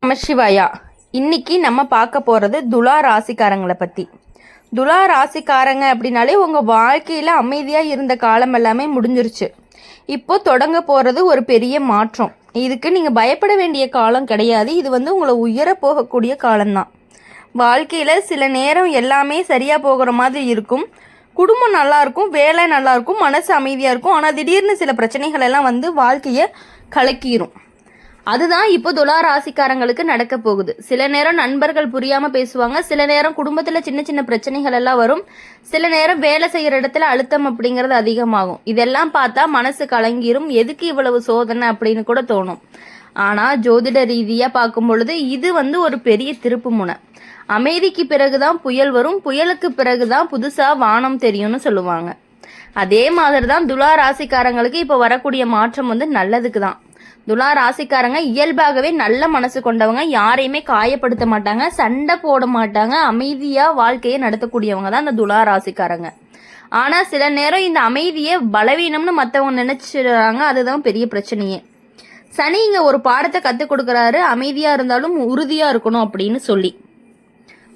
நமசிவாயா. இன்னைக்கு நம்ம பார்க்க போகிறது துலா ராசிக்காரங்களை பற்றி. துலா ராசிக்காரங்க அப்படின்னாலே உங்கள் வாழ்க்கையில் அமைதியாக இருந்த காலம் எல்லாமே முடிஞ்சிருச்சு. இப்போ தொடங்க போகிறது ஒரு பெரிய மாற்றம். இதுக்கு நீங்கள் பயப்பட வேண்டிய காலம் கிடையாது. இது உங்களை உயர போகக்கூடிய காலம்தான். வாழ்க்கையில் சில நேரம் எல்லாமே சரியாக போகிற மாதிரி இருக்கும். குடும்பம் நல்லாயிருக்கும், வேலை நல்லாயிருக்கும், மனசு அமைதியாக இருக்கும். ஆனால் திடீர்னு சில பிரச்சனைகள் எல்லாம் வாழ்க்கையை கலக்கிரும். அதுதான் இப்போ துலா ராசிக்காரங்களுக்கு நடக்க போகுது. சில நேரம் நண்பர்கள் புரியாம பேசுவாங்க, சில நேரம் குடும்பத்துல சின்ன சின்ன பிரச்சனைகள் எல்லாம் வரும், சில நேரம் வேலை செய்யற இடத்துல அழுத்தம் அப்படிங்கிறது அதிகமாகும். இதெல்லாம் பார்த்தா மனசு கலங்கிரும். எதுக்கு இவ்வளவு சோதனை அப்படின்னு கூட தோணும். ஆனா ஜோதிட ரீதியா பார்க்கும் பொழுது இது ஒரு பெரிய திருப்பு முனை. அமைதிக்கு பிறகுதான் புயல் வரும், புயலுக்கு பிறகுதான் புதுசா வானம் தெரியும்னு சொல்லுவாங்க. அதே மாதிரிதான் துலா ராசிக்காரங்களுக்கு இப்ப வரக்கூடிய மாற்றம் நல்லதுக்கு தான். துலா ராசிக்காரங்க இயல்பாகவே நல்ல மனசு கொண்டவங்க, யாரையுமே காயப்படுத்த மாட்டாங்க, சண்டை போட மாட்டாங்க, அமைதியா வாழ்க்கையை நடத்தக்கூடியவங்க தான் இந்த துலா ராசிக்காரங்க. ஆனா சில நேரம் இந்த அமைதியை பலவீனம்னு மற்றவங்க நினைச்சிடுறாங்க. அதுதான் பெரிய பிரச்சனையே. சனி இங்க ஒரு பாடத்தை கற்றுக் கொடுக்குறாரு, அமைதியா இருந்தாலும் உறுதியா இருக்கணும் அப்படின்னு சொல்லி.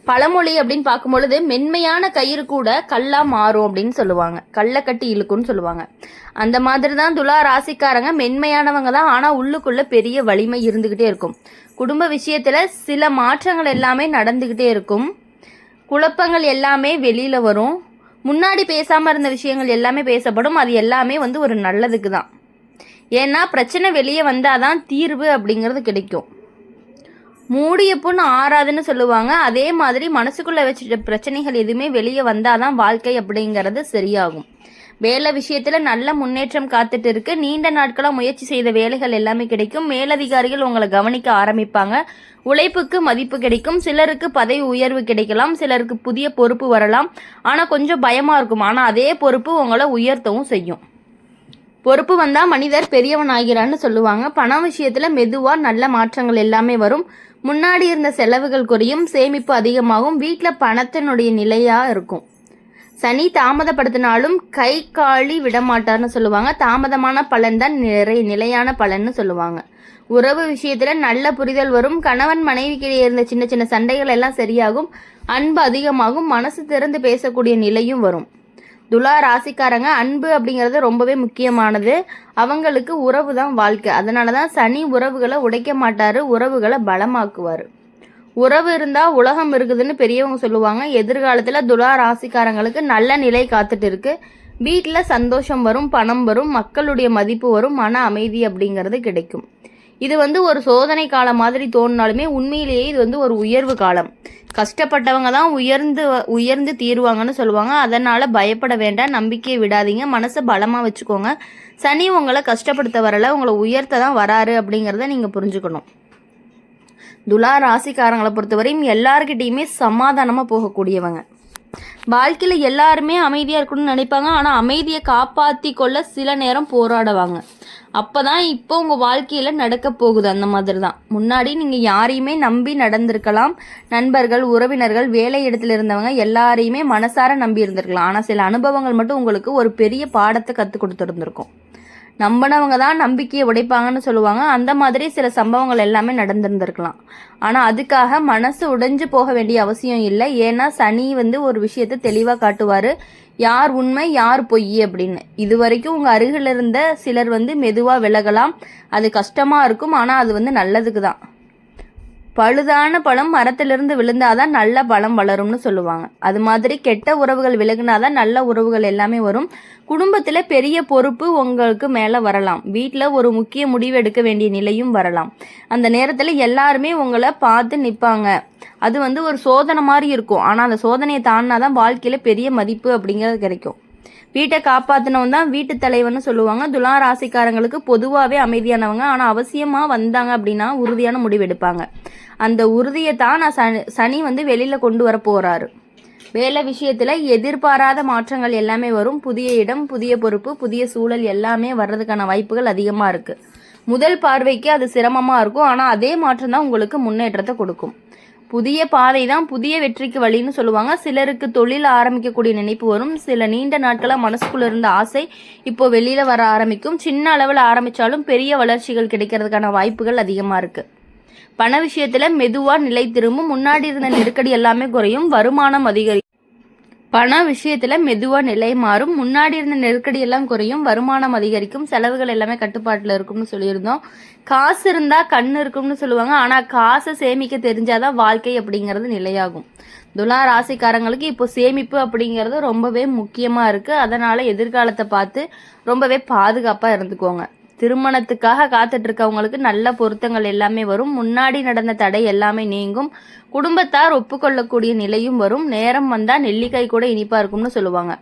பழமொழி அப்படின்னு பார்க்கும் பொழுது மென்மையான கயிறு கூட கல்லா மாறும் அப்படின்னு சொல்லுவாங்க, கல்லை கட்டி இழுக்குன்னு சொல்லுவாங்க. அந்த மாதிரி தான் துலா ராசிக்காரங்க மென்மையானவங்க தான், ஆனால் உள்ளுக்குள்ள பெரிய வலிமை இருந்துகிட்டே இருக்கும். குடும்ப விஷயத்துல சில மாற்றங்கள் எல்லாமே நடந்துகிட்டே இருக்கும். குழப்பங்கள் எல்லாமே வெளியில வரும். முன்னாடி பேசாம இருந்த விஷயங்கள் எல்லாமே பேசப்படும். அது எல்லாமே ஒரு நல்லதுக்கு தான். ஏன்னா பிரச்சனை வெளியே வந்தாதான் தீர்வு அப்படிங்கிறது கிடைக்கும். மூடிய புண் ஆறாதுன்னு சொல்லுவாங்க. அதே மாதிரி மனசுக்குள்ள வச்சுட்ட பிரச்சனைகள் எதுவுமே வெளியே வந்தாதான் வாழ்க்கை அப்படிங்கிறது சரியாகும். வேலை விஷயத்துல நல்ல முன்னேற்றம் காத்துட்டு இருக்கு. நீண்ட நாட்களா முயற்சி செய்த வேலைகள் எல்லாமே கிடைக்கும். மேலதிகாரிகள் உங்களை கவனிக்க ஆரம்பிப்பாங்க. உழைப்புக்கு மதிப்பு கிடைக்கும். சிலருக்கு பதவி உயர்வு கிடைக்கலாம், சிலருக்கு புதிய பொறுப்பு வரலாம். ஆனா கொஞ்சம் பயமா இருக்கும். ஆனா அதே பொறுப்பு உங்களை உயர்த்தவும் செய்யும். பொறுப்பு வந்தா மனிதர் பெரியவன் ஆகிறான்னு சொல்லுவாங்க. பண விஷயத்துல மெதுவா நல்ல மாற்றங்கள் எல்லாமே வரும். முன்னாடி இருந்த செலவுகள் குறையும், சேமிப்பு அதிகமாகும். வீட்டில் பணத்தினுடைய நிலையா இருக்கும். சனி தாமதப்படுத்தினாலும் கை காலி விடமாட்டார்னு சொல்லுவாங்க. தாமதமான பலன் தான் நிலையான பலன்னு சொல்லுவாங்க. உறவு விஷயத்துல நல்ல புரிதல் வரும். கணவன் மனைவிக்கிடையே இருந்த சின்ன சின்ன சண்டைகள் எல்லாம் சரியாகும். அன்பு அதிகமாகும். மனசு திறந்து பேசக்கூடிய நிலையும் வரும். துலா ராசிக்காரங்க அன்பு அப்படிங்கிறது ரொம்பவே முக்கியமானது. அவங்களுக்கு உறவு தான் வாழ்க்கை. அதனால தான் சனி உறவுகளை உடைக்க மாட்டாரு, உறவுகளை பலமாக்குவார். உறவு இருந்தால் உலகம் இருக்குதுன்னு பெரியவங்க சொல்லுவாங்க. எதிர்காலத்தில் துலா ராசிக்காரங்களுக்கு நல்ல நிலை காத்துட்டு இருக்கு. வீட்டில் சந்தோஷம் வரும், பணம் வரும், மக்களுடைய மதிப்பு வரும், மன அமைதி அப்படிங்கிறது கிடைக்கும். இது ஒரு சோதனை காலம் மாதிரி தோணினாலுமே உண்மையிலேயே இது ஒரு உயர்வு காலம். கஷ்டப்பட்டவங்க தான் உயர்ந்து தீருவாங்கன்னு சொல்லுவாங்க. அதனால பயப்பட வேண்டாம், நம்பிக்கையை விடாதீங்க, மனசை பலமா வச்சுக்கோங்க. சனி உங்களை கஷ்டப்படுத்த வரல, உங்களை உயர்த்த தான் வராரு அப்படிங்கிறத நீங்க புரிஞ்சுக்கணும். துலா ராசிக்காரங்களை பொறுத்தவரையும் எல்லார்கிட்டையுமே சமாதானமா போகக்கூடியவங்க. வாழ்க்கையில எல்லாருமே அமைதியா இருக்கணும்னு நினைப்பாங்க. ஆனா அமைதியை காப்பாத்தி கொள்ள சில நேரம் போராடுவாங்க. அப்பதான் இப்போ உங்க வாழ்க்கையில நடக்க போகுது. அந்த மாதிரி தான். முன்னாடி நீங்க யாரையுமே நம்பி நடந்திருக்கலாம். நண்பர்கள், உறவினர்கள், வேலை இடத்துல இருந்தவங்க எல்லாரையுமே மனசார நம்பி இருந்திருக்கலாம். ஆனா சில அனுபவங்கள் மட்டும் உங்களுக்கு ஒரு பெரிய பாடத்தை கற்றுக் கொடுத்துருந்துருக்கும். நம்பினவங்க தான் நம்பிக்கையை உடைப்பாங்கன்னு சொல்லுவாங்க. அந்த மாதிரி சில சம்பவங்கள் எல்லாமே நடந்திருந்திருக்கலாம். ஆனா அதுக்காக மனசு உடைஞ்சு போக வேண்டிய அவசியம் இல்லை. ஏன்னா சனி ஒரு விஷயத்தை தெளிவா காட்டுவாரு, யார் உண்மை யார் பொய் அப்படின்னு. இது வரைக்கும் உங்க அருகில் இருந்த சிலர் மெதுவா விலகலாம். அது கஷ்டமா இருக்கும். ஆனா அது நல்லதுக்கு தான். பழுதான பழம் மரத்திலிருந்து விழுந்தாதான் நல்ல பழம் வளரும்னு சொல்லுவாங்க. அது மாதிரி கெட்ட உறவுகள் விலகினாதான் நல்ல உறவுகள் எல்லாமே வரும். குடும்பத்துல பெரிய பொறுப்பு உங்களுக்கு மேல வரலாம். வீட்டுல ஒரு முக்கிய முடிவு எடுக்க வேண்டிய நிலையும் வரலாம். அந்த நேரத்துல எல்லாருமே உங்களை பார்த்து நிற்பாங்க. அது ஒரு சோதனை மாதிரி இருக்கும். ஆனா அந்த சோதனையை தாண்டினாதான் வாழ்க்கையில பெரிய மதிப்பு அப்படிங்கிறது கிடைக்கும். வீட்டை காப்பாத்தினவன் தான் வீட்டு தலைவன்னு சொல்லுவாங்க. துலா ராசிக்காரங்களுக்கு பொதுவாகவே அமைதியானவங்க. ஆனால் அவசியமா வந்தாங்க அப்படின்னா உறுதியான முடிவு எடுப்பாங்க. அந்த உறுதியை தான் சனி வெளியில கொண்டு வர போறாரு. வேலை விஷயத்துல எதிர்பாராத மாற்றங்கள் எல்லாமே வரும். புதிய இடம், புதிய பொறுப்பு, புதிய சூழல் எல்லாமே வர்றதுக்கான வாய்ப்புகள் அதிகமா இருக்கு. முதல் பார்வைக்கு அது சிரமமா இருக்கும். ஆனா அதே மாற்றம் தான் உங்களுக்கு முன்னேற்றத்தை கொடுக்கும். புதிய பாதை தான் புதிய வெற்றிக்கு வழின்னு சொல்லுவாங்க. சிலருக்கு தொழில் ஆரம்பிக்கக்கூடிய நினைப்பு வரும். சில நீண்ட நாட்களாக மனசுக்குள்ள இருந்த ஆசை இப்போ வெளியில வர ஆரம்பிக்கும். சின்ன அளவில் ஆரம்பிச்சாலும் பெரிய வளர்ச்சிகள் கிடைக்கிறதுக்கான வாய்ப்புகள் அதிகமாக இருக்கு. பண விஷயத்துல மெதுவா நிலை திரும்பும். முன்னாடி இருந்த நெருக்கடி எல்லாமே குறையும். வருமானம் அதிகரிக்கும். பண விஷயத்துல மெதுவா நிலை மாறும். முன்னாடி இருந்த நெருக்கடி எல்லாம் குறையும். வருமானம் அதிகரிக்கும். செலவுகள் எல்லாமே கட்டுப்பாட்டுல இருக்கும்னு சொல்லியிருந்தோம். காசு இருந்தா கண்ணு இருக்கும்னு சொல்லுவாங்க. ஆனா காசை சேமிக்க தெரிஞ்சாதான் வாழ்க்கை அப்படிங்கிறது நிலையாகும். துலா ராசிக்காரங்களுக்கு இப்போ சேமிப்பு அப்படிங்கிறது ரொம்பவே முக்கியமா இருக்கு. அதனால எதிர்காலத்தை பார்த்து ரொம்பவே பாதுகாப்பா இருந்துக்கோங்க. திருமணத்துக்காக காத்துட்டு இருக்கவங்களுக்கு நல்ல பொருத்தங்கள் எல்லாமே வரும். முன்னாடி நடந்த தடை எல்லாமே நீங்கும். குடும்பத்தார் ஒப்புக்கொள்ளக்கூடிய நிலையும் வரும். நேரம் வந்தா நெல்லிக்காய் கூட இனிப்பா இருக்கும்னு சொல்லுவாங்க.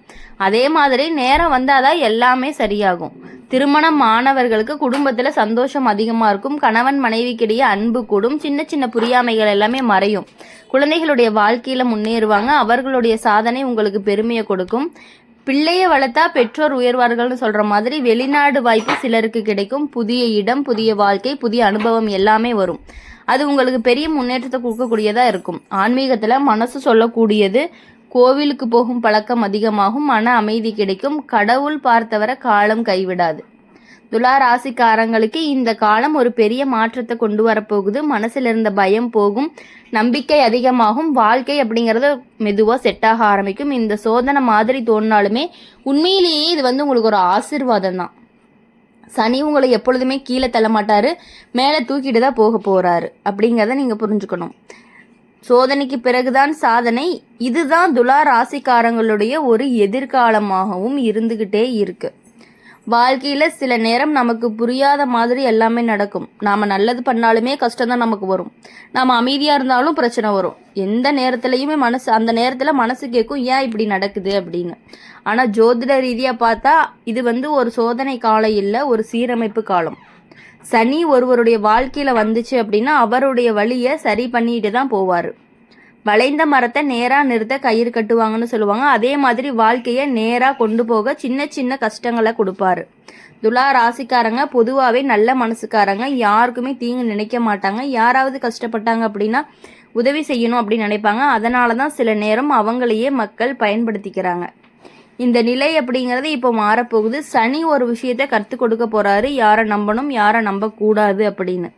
அதே மாதிரி நேரம் வந்தாதான் எல்லாமே சரியாகும். திருமணம் ஆனவர்களுக்கு குடும்பத்துல சந்தோஷம் அதிகமா இருக்கும். கணவன் மனைவிக்கிடையே அன்பு கூடும். சின்ன சின்ன புரியாமைகள் எல்லாமே மறையும். குழந்தைகளுடைய வாழ்க்கையில முன்னேறுவாங்க. அவர்களுடைய சாதனை உங்களுக்கு பெருமையை கொடுக்கும். பிள்ளைய வளர்த்தா பெற்றோர் உயர்வார்கள்னு சொல்ற மாதிரி வெளிநாடு வாய்ப்பு சிலருக்கு கிடைக்கும். புதிய இடம், புதிய வாழ்க்கை, புதிய அனுபவம் எல்லாமே வரும். அது உங்களுக்கு பெரிய முன்னேற்றத்தை கொடுக்கக்கூடியதா இருக்கும். ஆன்மீகத்துல மனசு சொல்லக்கூடியது. கோவிலுக்கு போகும் பழக்கம் அதிகமாகும். மன அமைதி கிடைக்கும். கடவுள் பார்த்தவரை காலம் கைவிடாது. துலா ராசிக்காரங்களுக்கு இந்த காலம் ஒரு பெரிய மாற்றத்தை கொண்டு வரப்போகுது. மனசுல இருந்த பயம் போகும். நம்பிக்கை அதிகமாகும். வாழ்க்கை அப்படிங்கறது மெதுவா செட் ஆக ஆரம்பிக்கும். இந்த சோதனை மாதிரி தோணினாலுமே உண்மையிலேயே இது உங்களுக்கு ஒரு ஆசீர்வாதம் தான். சனி உங்களை எப்பொழுதுமே கீழே தள்ள மாட்டாரு, மேலே தூக்கிட்டு தான் போக போறாரு அப்படிங்கிறத நீங்க புரிஞ்சுக்கணும். சோதனைக்கு பிறகுதான் சாதனை. இதுதான் துலா ராசிக்காரங்களுடைய ஒரு எதிர்காலமாகவும் இருந்துகிட்டே இருக்கு. வாழ்க்கையில சில நேரம் நமக்கு புரியாத மாதிரி எல்லாமே நடக்கும். நாம நல்லது பண்ணாலுமே கஷ்டம் தான் நமக்கு வரும். நாம அமைதியா இருந்தாலும் பிரச்சனை வரும். எந்த நேரத்திலயுமே அந்த நேரத்துல மனசு கேட்கும், ஏன் இப்படி நடக்குது அப்படின்னு. ஆனா ஜோதிட ரீதியா பார்த்தா இது ஒரு சோதனை காலம் இல்ல, ஒரு சீரமைப்பு காலம். சனி ஒருவருடைய வாழ்க்கையில வந்துச்சு அப்படின்னா அவருடைய வழியை சரி பண்ணிட்டு தான் போவாரு. வளைந்த மரத்தை நேரா நிறுத்த கயிறு கட்டுவாங்கன்னு சொல்லுவாங்க. அதே மாதிரி வாழ்க்கையை நேரா கொண்டு போக சின்ன சின்ன கஷ்டங்களை கொடுப்பாரு. துலா ராசிக்காரங்க பொதுவாகவே நல்ல மனசுக்காரங்க. யாருக்குமே தீங்கு நினைக்க மாட்டாங்க. யாராவது கஷ்டப்பட்டாங்க அப்படின்னா உதவி செய்யணும் அப்படின்னு நினைப்பாங்க. அதனால தான் சில நேரம் அவங்களையே மக்கள் பயன்படுத்திக்கிறாங்க. இந்த நிலை அப்படிங்கிறது இப்போ மாறப்போகுது. சனி ஒரு விஷயத்த கற்றுக் கொடுக்க போறாரு. யாரை நம்பணும், யாரை நம்பக்கூடாது அப்படின்னு.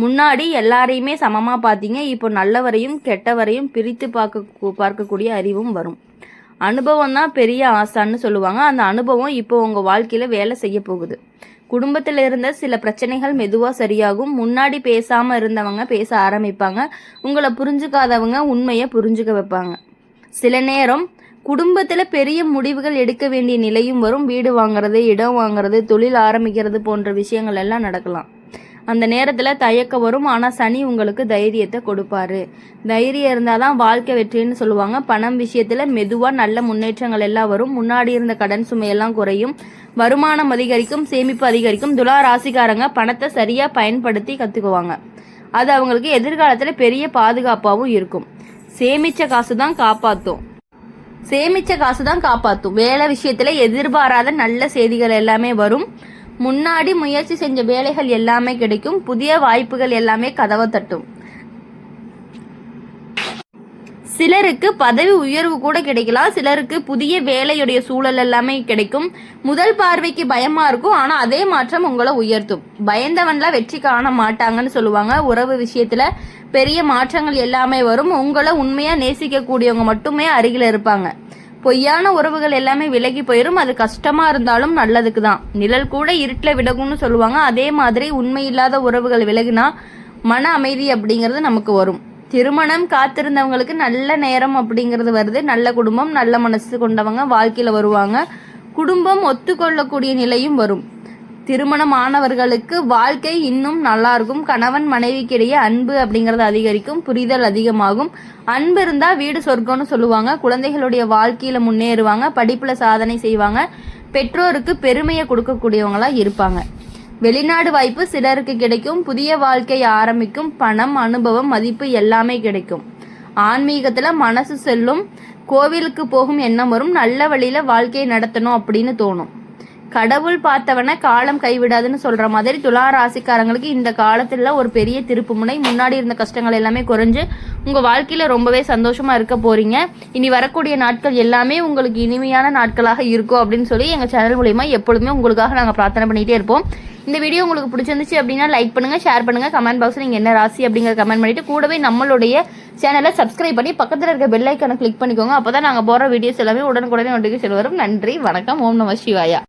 முன்னாடி எல்லாரையுமே சமமா பார்த்தீங்க. இப்போ நல்லவரையும் கெட்டவரையும் பிரித்து பார்க்கக்கூடிய அறிவும் வரும். அனுபவம் தான் பெரிய ஆசான்னு சொல்லுவாங்க. அந்த அனுபவம் இப்போ உங்க வாழ்க்கையில வேலை செய்ய போகுது. குடும்பத்தில் இருந்த சில பிரச்சனைகள் மெதுவா சரியாகும். முன்னாடி பேசாம இருந்தவங்க பேச ஆரம்பிப்பாங்க. உங்களை புரிஞ்சுக்காதவங்க உண்மையை புரிஞ்சுக்க வைப்பாங்க. சில நேரம் குடும்பத்துல பெரிய முடிவுகள் எடுக்க வேண்டிய நிலையும் வரும். வீடு வாங்குறது, இடம் வாங்குறது, தொழில் ஆரம்பிக்கிறது போன்ற விஷயங்கள் எல்லாம் நடக்கலாம். அந்த நேரத்தில் தயக்கம் வரும். ஆனால் சனி உங்களுக்கு தைரியத்தை கொடுப்பாரு. தைரியம் இருந்தால் தான் வாழ்க்கை வெற்றின்னு சொல்லுவாங்க. பணம் விஷயத்தில் மெதுவாக நல்ல முன்னேற்றங்கள் எல்லாம் வரும். முன்னாடி இருந்த கடன் சுமையெல்லாம் குறையும். வருமானம் அதிகரிக்கும். சேமிப்பு அதிகரிக்கும். துலா ராசிக்காரங்க பணத்தை சரியாக பயன்படுத்தி கற்றுக்குவாங்க. அது அவங்களுக்கு எதிர்காலத்தில் பெரிய பாதுகாப்பாகவும் இருக்கும். சேமித்த காசு தான் காப்பாற்றும். வேலை விஷயத்தில் எதிர்பாராத நல்ல செய்திகள் எல்லாமே வரும். முன்னாடி முயற்சி செஞ்ச வேலைகள் எல்லாமே கிடைக்கும். புதிய வாய்ப்புகள் எல்லாமே கதவை தட்டும். சிலருக்கு பதவி உயர்வு கூட கிடைக்கலாம். சிலருக்கு புதிய வேலையுடைய சூழல் எல்லாமே கிடைக்கும். முதல் பார்வைக்கு பயமா இருக்கும். ஆனா அதே மாற்றம் உங்களை உயர்த்தும். பயந்தவன்லாம் வெற்றி காண மாட்டாங்கன்னு சொல்லுவாங்க. உறவு விஷயத்துல பெரிய மாற்றங்கள் எல்லாமே வரும். உங்களை உண்மையா நேசிக்க கூடியவங்க மட்டுமே அருகில் இருப்பாங்க. பொய்யான உறவுகள் எல்லாமே விலகி போயிடும். அது கஷ்டமா இருந்தாலும் நல்லதுக்கு தான். நிழல் கூட இருட்டில் விலகும்னு சொல்லுவாங்க. அதே மாதிரி உண்மை இல்லாத உறவுகள் விலகினா மன அமைதி அப்படிங்கிறது நமக்கு வரும். திருமணம் காத்திருந்தவங்களுக்கு நல்ல நேரம் அப்படிங்கிறது வருது. நல்ல குடும்பம், நல்ல மனசு கொண்டவங்க வாழ்க்கையில வருவாங்க. குடும்பம் ஒத்துக்கொள்ளக்கூடிய நிலையும் வரும். திருமணம் ஆனவர்களுக்கு வாழ்க்கை இன்னும் நல்லா இருக்கும். கணவன் மனைவிக்கிடையே அன்பு அப்படிங்கிறது அதிகரிக்கும். புரிதல் அதிகமாகும். அன்பு இருந்தா வீடு சொர்க்கம்னு சொல்லுவாங்க. குழந்தைகளுடைய வாழ்க்கையில முன்னேறுவாங்க. படிப்புல சாதனை செய்வாங்க. பெற்றோருக்கு பெருமையை கொடுக்கக்கூடியவங்களா இருப்பாங்க. வெளிநாடு வாய்ப்பு சிலருக்கு கிடைக்கும். புதிய வாழ்க்கை ஆரம்பிக்கும். பணம், அனுபவம், மதிப்பு எல்லாமே கிடைக்கும். ஆன்மீகத்துல மனசு செல்லும். கோவிலுக்கு போகும் எண்ணம் வரும். நல்ல வழியில வாழ்க்கையை நடத்தணும் அப்படின்னு தோணும். கடவுள் பார்த்தவன காலம் கைவிடாதுன்னு சொல்கிற மாதிரி துலா ராசிக்காரங்களுக்கு இந்த காலத்தில் ஒரு பெரிய திருப்பு முனை. முன்னாடி இருந்த கஷ்டங்கள் எல்லாமே குறைஞ்சு உங்கள் வாழ்க்கையில் ரொம்பவே சந்தோஷமாக இருக்க போகிறீங்க. இனி வரக்கூடிய நாட்கள் எல்லாமே உங்களுக்கு இனிமையான நாட்களாக இருக்கும் அப்படின்னு சொல்லி எங்கள் சேனல் மூலிமா எப்பொழுதுமே உங்களுக்காக நாங்கள் பிரார்த்தனை பண்ணிகிட்டே இருப்போம். இந்த வீடியோ உங்களுக்கு பிடிச்சிருந்துச்சு அப்படின்னா லைக் பண்ணுங்கள், ஷேர் பண்ணுங்கள், கமெண்ட் பாக்ஸில் நீங்கள் என்ன ராசி அப்படிங்கிற கமெண்ட் பண்ணிவிட்டு கூடவே நம்மளுடைய சேனலை சப்ஸ்கிரைப் பண்ணி பக்கத்தில் இருக்க பெல் ஐக்கானை கிளிக் பண்ணிக்கோங்க. அப்போ தான் நாங்கள் போகிற வீடியோஸ் எல்லாமே உடனுக்குடனே நோட்டிஃபிகேஷன் வரும். நன்றி, வணக்கம், ஓம் நம சிவாயா.